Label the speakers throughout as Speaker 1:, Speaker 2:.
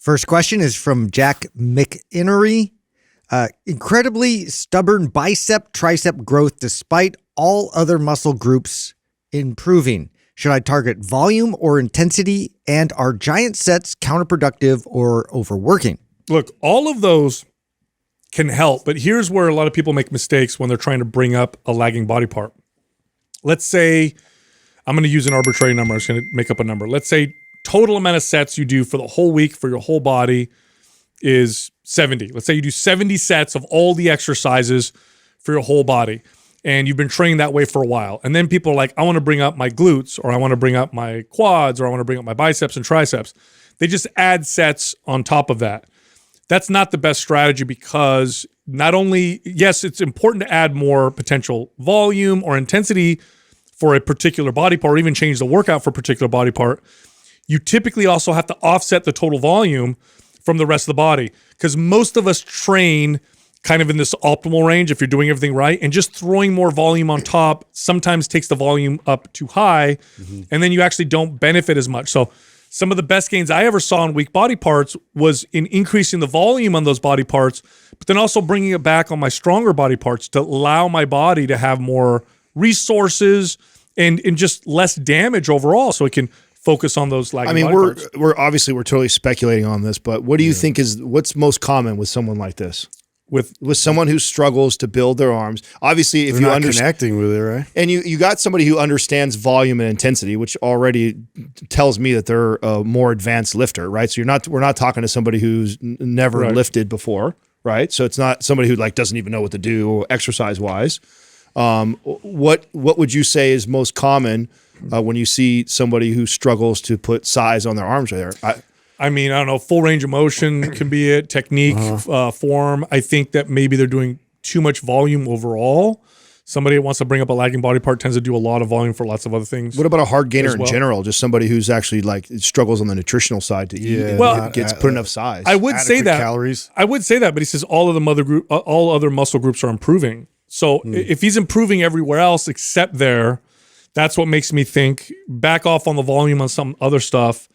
Speaker 1: First question is from Jack McInnery. Incredibly stubborn bicep, tricep growth despite all other muscle groups improving. Should I target volume or intensity? And are giant sets counterproductive or overworking?
Speaker 2: Look, all of those can help, but here's where a lot of people make mistakes when they're trying to bring up a lagging body part. Let's say, I'm going to use an arbitrary number. I'm just going to make up a number. Let's say total amount of sets you do for the whole week for your whole body is 70. Let's say you do 70 sets of all the exercises for your whole body, and you've been training that way for a while. And then people are like, I want to bring up my glutes, or I want to bring up my quads, or I want to bring up my biceps and triceps. They just add sets on top of that. That's not the best strategy, because not only, yes, it's important to add more potential volume or intensity for a particular body part, or even change the workout for a particular body part. You typically also have to offset the total volume from the rest of the body, because most of us train kind of in this optimal range if you're doing everything right, and just throwing more volume on top sometimes takes the volume up too high, and then you actually don't benefit as much. So some of the best gains I ever saw in weak body parts was in increasing the volume on those body parts, but then also bringing it back on my stronger body parts to allow my body to have more resources and just less damage overall, so it can focus on those lagging body parts.
Speaker 3: we're totally speculating on this, but what do you think is what's most common with someone like this? With someone who struggles to build their arms, obviously, if you understand
Speaker 4: connecting with it, right?
Speaker 3: And you got somebody who understands volume and intensity, which already tells me that they're a more advanced lifter, right? So we're not talking to somebody who's never lifted before, right? So it's not somebody who doesn't even know what to do exercise wise. What would you say is most common when you see somebody who struggles to put size on their arms right there?
Speaker 2: I mean, I don't know, full range of motion can be it, technique, form. I think that maybe they're doing too much volume overall. Somebody that wants to bring up a lagging body part tends to do a lot of volume for lots of other things.
Speaker 3: What about a hard gainer in general? Just somebody who's actually struggles on the nutritional side to eat and gets put enough size.
Speaker 2: I would say that.
Speaker 4: Calories.
Speaker 2: I would say that, but he says all other muscle groups are improving. So if he's improving everywhere else except there, that's what makes me think back off on the volume on some other stuff,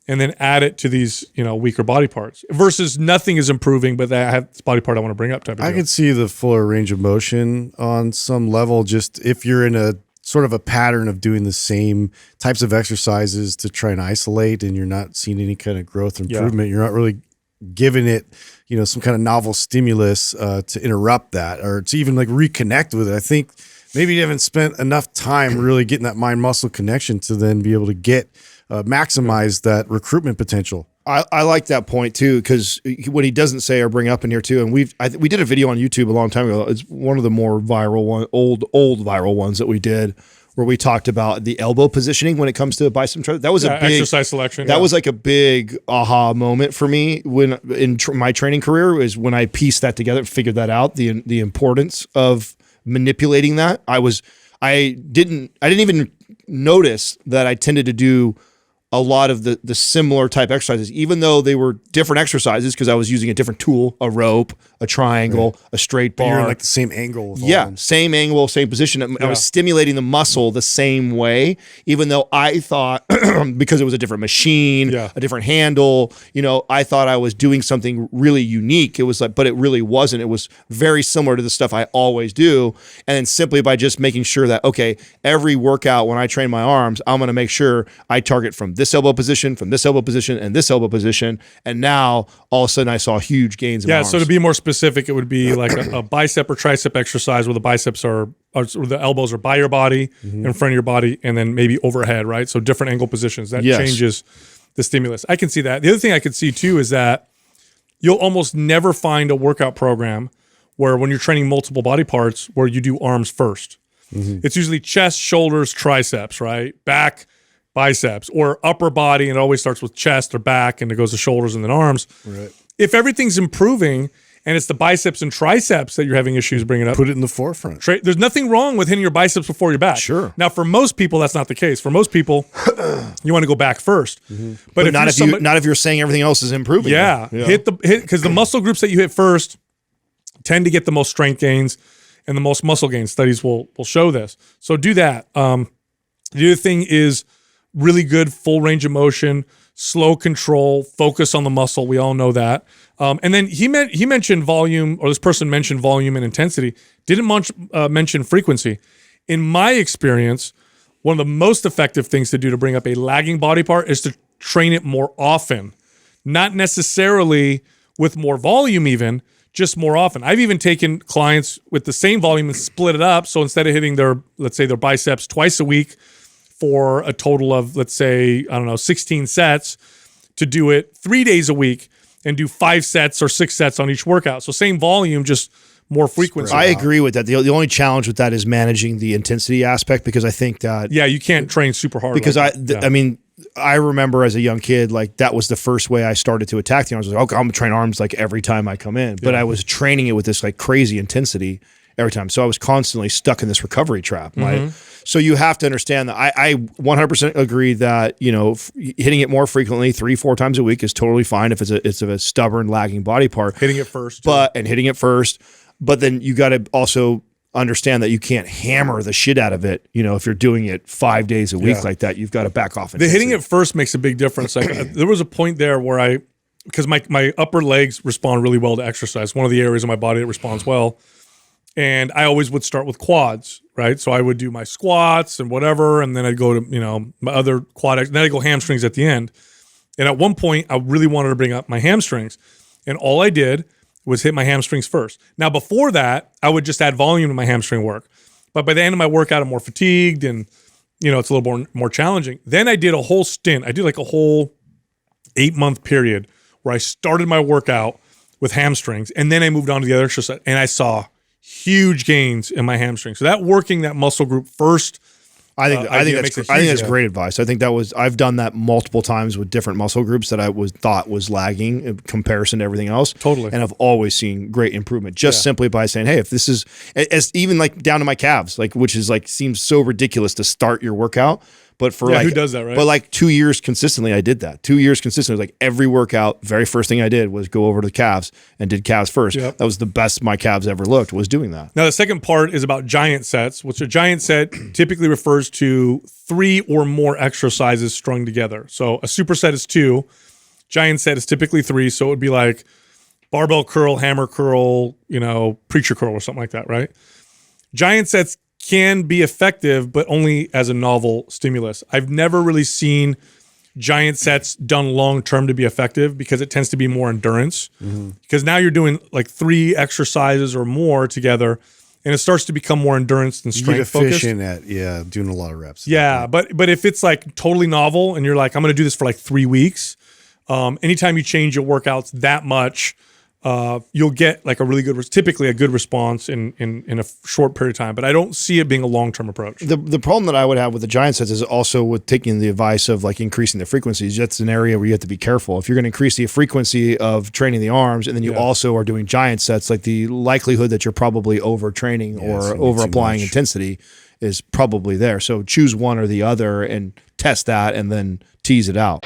Speaker 2: and then add it to these, weaker body parts versus nothing is improving, but I have this body part I want to bring up type of
Speaker 4: I
Speaker 2: deal.
Speaker 4: can see the fuller range of motion on some level, just if you're in a sort of a pattern of doing the same types of exercises to try and isolate, and you're not seeing any kind of growth improvement. You're not really giving it, some kind of novel stimulus to interrupt that, or to even reconnect with it. I think maybe you haven't spent enough time really getting that mind-muscle connection to then be able to get maximize that recruitment potential.
Speaker 3: I like that point too, because what he doesn't say or bring up in here too, and we did a video on YouTube a long time ago. It's one of the more viral old viral ones that we did, where we talked about the elbow positioning when it comes to bicep tricep. That was a big
Speaker 2: exercise selection.
Speaker 3: That was like a big aha moment for me when in my training career, is when I pieced that together, figured that out, the importance of manipulating that. I didn't even notice that I tended to do a lot of the similar type exercises, even though they were different exercises, because I was using a different tool, a rope, a triangle, a straight bar.
Speaker 4: But you're in the same angle. With all of them.
Speaker 3: Same angle, same position. I was stimulating the muscle the same way, even though I thought, because it was a different machine, a different handle, I thought I was doing something really unique. It was but it really wasn't. It was very similar to the stuff I always do. And then simply by just making sure that, okay, every workout when I train my arms, I'm going to make sure I target from this elbow position, from this elbow position, and this elbow position. And now all of a sudden I saw huge gains in my arms.
Speaker 2: So to be more specific, it would be like a bicep or tricep exercise where the biceps or the elbows are by your body, in front of your body, and then maybe overhead, right? So different angle positions. That changes the stimulus. I can see that. The other thing I could see too is that you'll almost never find a workout program where when you're training multiple body parts where you do arms first. It's usually chest, shoulders, triceps, right? Back, biceps, or upper body, and it always starts with chest or back, and it goes to shoulders and then arms.
Speaker 4: Right.
Speaker 2: If everything's improving and it's the biceps and triceps that you're having issues bringing up,
Speaker 4: put it in the forefront.
Speaker 2: There's nothing wrong with hitting your biceps before your back.
Speaker 3: Sure.
Speaker 2: Now, for most people, that's not the case. For most people, you want to go back first.
Speaker 3: But not if you're saying everything else is improving.
Speaker 2: Hit because the muscle groups that you hit first tend to get the most strength gains and the most muscle gains. Studies will show this. So do that. The other thing is really good full range of motion, slow control, focus on the muscle. We all know that. And then he mentioned volume, or this person mentioned volume and intensity. Didn't mention frequency. In my experience, one of the most effective things to do to bring up a lagging body part is to train it more often. Not necessarily with more volume even, just more often. I've even taken clients with the same volume and split it up. So instead of hitting let's say their biceps twice a week for a total of, let's say, 16 sets, to do it 3 days a week and do 5 sets or 6 sets on each workout. So same volume, just more frequency.
Speaker 3: I agree with that. The only challenge with that is managing the intensity aspect, because I think that
Speaker 2: you can't train super hard.
Speaker 3: Because I mean, I remember as a young kid, like that was the first way I started to attack the arms. I was like, okay, I'm gonna train arms like every time I come in, but I was training it with this like crazy intensity every time. So I was constantly stuck in this recovery trap. Right. So you have to understand that I 100% agree that, hitting it more frequently, 3-4 times a week is totally fine if it's a stubborn lagging body part.
Speaker 2: Hitting it first.
Speaker 3: But then you got to also understand that you can't hammer the shit out of it. If you're doing it 5 days a week like that, you've got to back off.
Speaker 2: The hitting it first makes a big difference. Like there was a point there where because my upper legs respond really well to exercise. One of the areas of my body that responds well. And I always would start with quads, right? So I would do my squats and whatever, and then I'd go to, my other quad, and then I'd go hamstrings at the end. And at one point, I really wanted to bring up my hamstrings. And all I did was hit my hamstrings first. Now, before that, I would just add volume to my hamstring work. But by the end of my workout, I'm more fatigued and, it's a little more challenging. Then I did a whole stint. I did like a whole 8-month period where I started my workout with hamstrings, and then I moved on to the other exercise, and I saw huge gains in my hamstring. So that working that muscle group first,
Speaker 3: I think that's great advice. I think I've done that multiple times with different muscle groups that I thought was lagging in comparison to everything else.
Speaker 2: Totally.
Speaker 3: And I've always seen great improvement just simply by saying, hey, if this is as even like down to my calves, like, which is like, seems so ridiculous to start your workout. But for
Speaker 2: who does that, right?
Speaker 3: But like 2 years consistently, I did that. 2 years consistently, like every workout, very first thing I did was go over to the calves and did calves first. Yep. That was the best my calves ever looked, was doing that.
Speaker 2: Now the second part is about giant sets, which a giant set typically refers to 3 or more exercises strung together. So a superset is 2, giant set is typically 3. So it would be like barbell curl, hammer curl, preacher curl or something like that, right? Giant sets can be effective, but only as a novel stimulus. I've never really seen giant sets done long-term to be effective, because it tends to be more endurance. Because now you're doing like 3 exercises or more together, and it starts to become more endurance than strength focused.
Speaker 4: Efficient at doing a lot of reps.
Speaker 2: Yeah, but if it's like totally novel and you're like, I'm going to do this for like 3 weeks, anytime you change your workouts that much, you'll get like typically a good response in a short period of time. But I don't see it being a long-term approach.
Speaker 3: The problem that I would have with the giant sets is also with taking the advice of like increasing the frequencies. That's an area where you have to be careful. If you're going to increase the frequency of training the arms, and then you also are doing giant sets, like the likelihood that you're probably overtraining or over applying intensity is probably there. So choose one or the other and test that, and then tease it out.